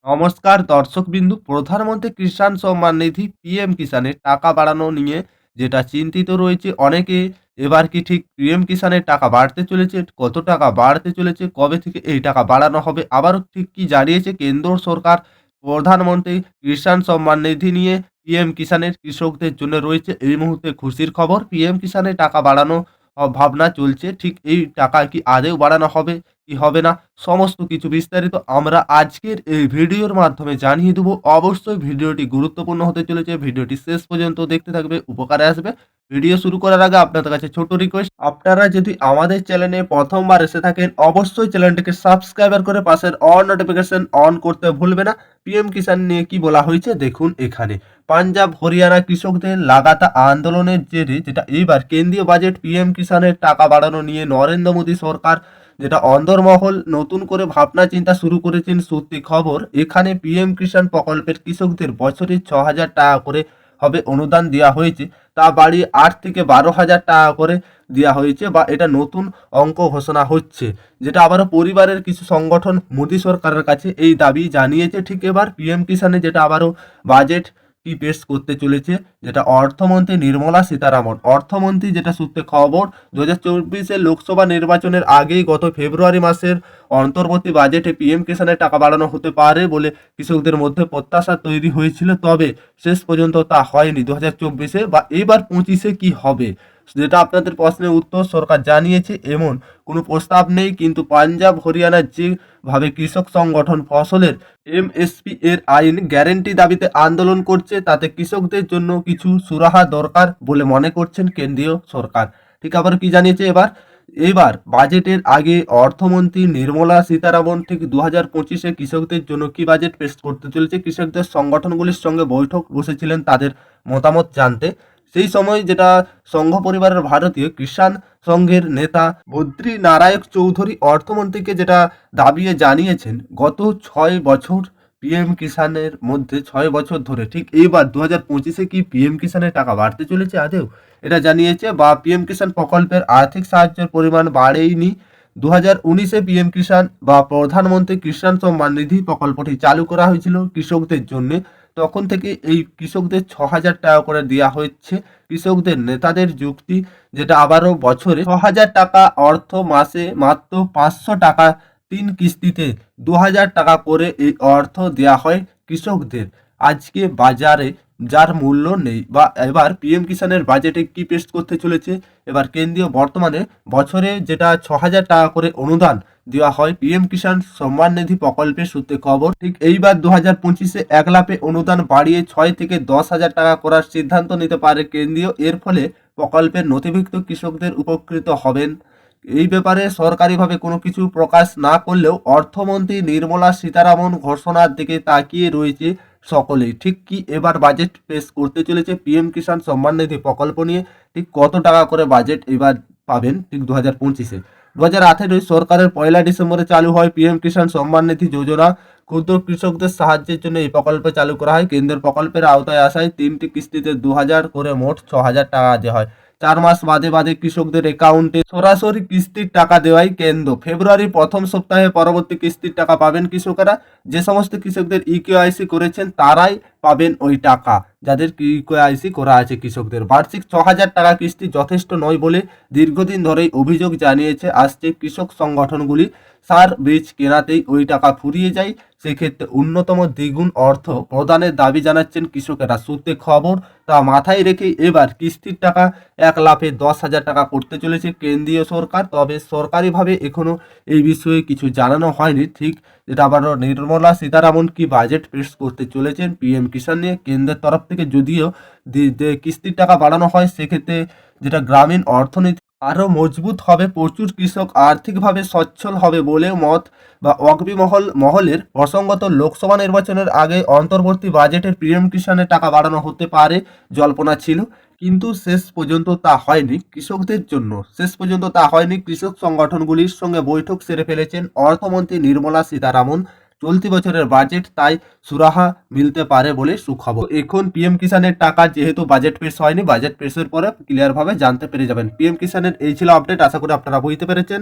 নমস্কার দর্শকবিন্দু, প্রধানমন্ত্রী কিষাণ সম্মান নিধি পিএম কিষাণের টাকা বাড়ানো নিয়ে যেটা চিন্তিত রয়েছে অনেকে। এবার কি ঠিক পিএম কিষাণের টাকা বাড়তে চলেছে? কত টাকা বাড়তে চলেছে? কবে থেকে এই টাকা বাড়ানো হবে? আবারও ঠিক কি জানিয়েছে কেন্দ্র সরকার? প্রধানমন্ত্রী কিষাণ সম্মান নিধি নিয়ে পিএম কিষাণের কৃষকদের জন্য রয়েছে এই মুহূর্তে খুশির খবর। পিএম কিষাণের টাকা বাড়ানো ভাবনা চলছে। ঠিক এই টাকা কি আদেও বাড়ানো হবে কি হবে না, সমস্ত কিছু বিস্তারিত আমরা আজকের এই ভিডিওর মাধ্যমে জানিয়ে দেবো। অবশ্যই ভিডিওটি গুরুত্বপূর্ণ হতে চলেছে, ভিডিওটি শেষ পর্যন্ত দেখতে থাকবে, উপকারে আসবে। ভিডিও শুরু করার আগে আপনাদের কাছে ছোট রিকোয়েস্ট, আপনারা যদি আমাদের চ্যানেলে প্রথমবার এসে থাকেন অবশ্যই চ্যানেলটিকে সাবস্ক্রাইবার করে পাশের অল নোটিফিকেশন অন করতে ভুলবে না। পিএম কিষাণ নিয়ে কি বলা হয়েছে দেখুন এখানে। পাঞ্জাব হরিয়ানা কৃষকদের লাগাতার আন্দোলনের জেরে যেটা এইবার কেন্দ্রীয় বাজেট পিএম কিষাণের টাকা বাড়ানো নিয়ে নরেন্দ্র মোদী সরকার যেটা অন্দরমহল নতুন করে ভাবনা চিন্তা শুরু করেছেন সত্যি খবর। এখানে পিএম কিষাণ প্রকল্পের কৃষকদের বছরে 6,000 টাকা করে হবে অনুদান দেওয়া হয়েছে, তা বাড়িয়ে 8 থেকে 12,000 টাকা করে দেওয়া হয়েছে, বা এটা নতুন অঙ্ক ঘোষণা হচ্ছে। যেটা আবারও পরিবারের কিছু সংগঠন মোদী সরকারের কাছে এই দাবি জানিয়েছে। ঠিক এবার পিএম কিষাণে যেটা আবারও বাজেট কি পেশ করতে চলেছে, যেটা অর্থমন্ত্রী নির্মলা সীতারামন, অর্থমন্ত্রী যেটা সূত্রে খবর 2024-এর লোকসভা নির্বাচনের আগেই গত ফেব্রুয়ারি মাসের অন্তর্বর্তী বাজেটে পিএম কিষাণের টাকা বাড়ানো হতে পারে বলে কৃষকদের মধ্যে প্রত্যাশা তৈরি হয়েছিল। তবে শেষ পর্যন্ত তা হয়নি 2024-এ, বা এবার 25-এ কি হবে, যেটা আপনাদের প্রশ্নের উত্তর সরকার জানিয়েছে এমন কোনো প্রস্তাব নেই। কিন্তু পাঞ্জাব হরিয়ানার যেভাবে কৃষক সংগঠন ফসলের এমএসপি এর আইন গ্যারেন্টি দাবিতে আন্দোলন করছে, তাতে কৃষকদের জন্য কিছু সুরাহা দরকার বলে মনে করছেন কেন্দ্রীয় সরকার। ঠিক আবার কি জানিয়েছে এবার বাজেটের আগে অর্থমন্ত্রী নির্মলা সীতারামন ঠিক 2025-এ কৃষকদের জন্য কি বাজেট পেশ করতে চলেছে, কৃষকদের সংগঠনগুলির সঙ্গে বৈঠক বসেছিলেন তাদের মতামত জানতে। সেই সময় যেটা সংঘ পরিবারের ভারতীয় কিষাণ সংঘের নেতা বদ্রী নারায়ক চৌধুরী অর্থমন্ত্রীকে যেটা দাবিয়ে জানিয়েছেন, গত 6 বছর পিএম কিষাণের মধ্যে 6 বছর ধরে ঠিক এইবার 2025-এ কি পিএম কিষাণের টাকা বাড়তে চলেছে আদেও, এটা জানিয়েছে। বা পিএম কিষাণ প্রকল্পের আর্থিক সাহায্যের পরিমাণ বাড়েইনি। 2019-এ পিএম কিষাণ বা প্রধানমন্ত্রী কিষাণ সম্মান নিধি প্রকল্পটি চালু করা হয়েছিল কৃষকদের জন্য। তখন থেকে এই কৃষকদের 6,000 টাকা করে দেওয়া হচ্ছে। কৃষকদের নেতাদের যুক্তি, যেটা আবারও বছরে 6,000 টাকা অর্থ, মাসে মাত্র 500 টাকা 3 কিস্তিতে 2,000 টাকা করে এই অর্থ দেওয়া হয় কৃষকদের। আজকে বাজারে যার মূল্য নেই। বা এবার পিএম কিষাণের বাজেটে কি পেশ করতে চলেছে, এবার কেন্দ্রীয় বর্তমানে বছরে যেটা 6,000 টাকা করে অনুদান দেওয়া হয় পিএম কিষাণ সম্মান নিধি প্রকল্পের সূত্রে খবর। ঠিক এইবার 2025-এ 1 লাফে অনুদান বাড়িয়ে 6 থেকে 10,000 টাকা করার সিদ্ধান্ত নিতে পারে কেন্দ্রীয়। এর ফলে প্রকল্পের নথিভুক্ত কৃষকদের উপকৃত হবেন। এই ব্যাপারে সরকারিভাবে কোনো কিছু প্রকাশ না করলেও অর্থমন্ত্রী নির্মলা সীতারামন ঘোষণার দিকে তাকিয়ে রয়েছে সকলেই। ঠিক কি এবার বাজেট পেশ করতে চলেছে পিএম কিষাণ সম্মান নিধি প্রকল্প নিয়ে, ঠিক কত টাকা করে বাজেট এবার পাবেন ঠিক 2025-এ। 2018 সরকারের 1 ডিসেম্বরে চালু হয় পিএম কিষাণ সম্মান নিধি যোজনা। ক্ষুদ্র কৃষকদের সাহায্যের জন্য এই প্রকল্প চালু করা হয়। কেন্দ্রের প্রকল্পের আওতায় আসায় 3টি কিস্তিতে 2,000 করে মোট 6,000 টাকা দেওয়া হয়। 4 মাস বাদে বাদে কৃষকদের অ্যাকাউন্টে সরাসরি কিস্তির টাকা দেওয়াই কেন্দ্র। ফেব্রুয়ারির প্রথম সপ্তাহে পরবর্তী কিস্তির টাকা পাবেন কৃষকেরা। যে সমস্ত কৃষকদের ইকেওয়াইসি করেছেন তারাই পাবেন ওই টাকা, যাদের ইকেওয়াইসি করা আছে কৃষকদের। বার্ষিক 6,000 টাকা কিস্তি যথেষ্ট নয় বলে দীর্ঘদিন ধরেই অভিযোগ জানিয়েছে আসছে কৃষক সংগঠনগুলি। সার বীজ কেনাতেই ওই টাকা ফুরিয়ে যায়, সেক্ষেত্রে অন্যতম দ্বিগুণ অর্থ প্রদানের দাবি জানাচ্ছেন কৃষকেরা। সূত্রে খবর, তা মাথায় রেখেই এবার কিস্তির টাকা 1 লাফে 10,000 টাকা করতে চলেছে কেন্দ্রীয় সরকার। তবে সরকারিভাবে এখনো এই বিষয়ে কিছু জানানো হয়নি। ঠিক যেটা আবারও নির্মলা সীতারামন কি বাজেট পেশ করতে চলেছেন পিএম কিষাণ নিয়ে, কেন্দ্রের তরফ থেকে যদিও কিস্তির টাকা বাড়ানো হয়, সেক্ষেত্রে যেটা গ্রামীণ অর্থনীতি আরও মজবুত হবে, প্রচুর কৃষক আর্থিকভাবে সচ্ছল হবে বলে মত বা অগ্নি মহলের। প্রসঙ্গত, লোকসভা নির্বাচনের আগে অন্তর্বর্তী বাজেটের পিএম কিষাণের টাকা বাড়ানো হতে পারে জল্পনা ছিল, কিন্তু শেষ পর্যন্ত তা হয়নি কৃষকদের জন্য। শেষ পর্যন্ত তা হয়নি। কৃষক সংগঠনগুলির সঙ্গে বৈঠক সেরে ফেলেছেন অর্থমন্ত্রী নির্মলা সীতারামন। চলতি বছরের বাজেট তাই সুরাহা মিলতে পারে বলে সুখবর। এখন পিএম কিষাণের টাকা যেহেতু বাজেট পেশ হয়নি, বাজেট পেশের পরে ক্লিয়ারভাবে জানতে পেরে যাবেন। পিএম কিষাণের এই ছিল আপডেট, আশা করি আপনারা বুঝতে পেরেছেন।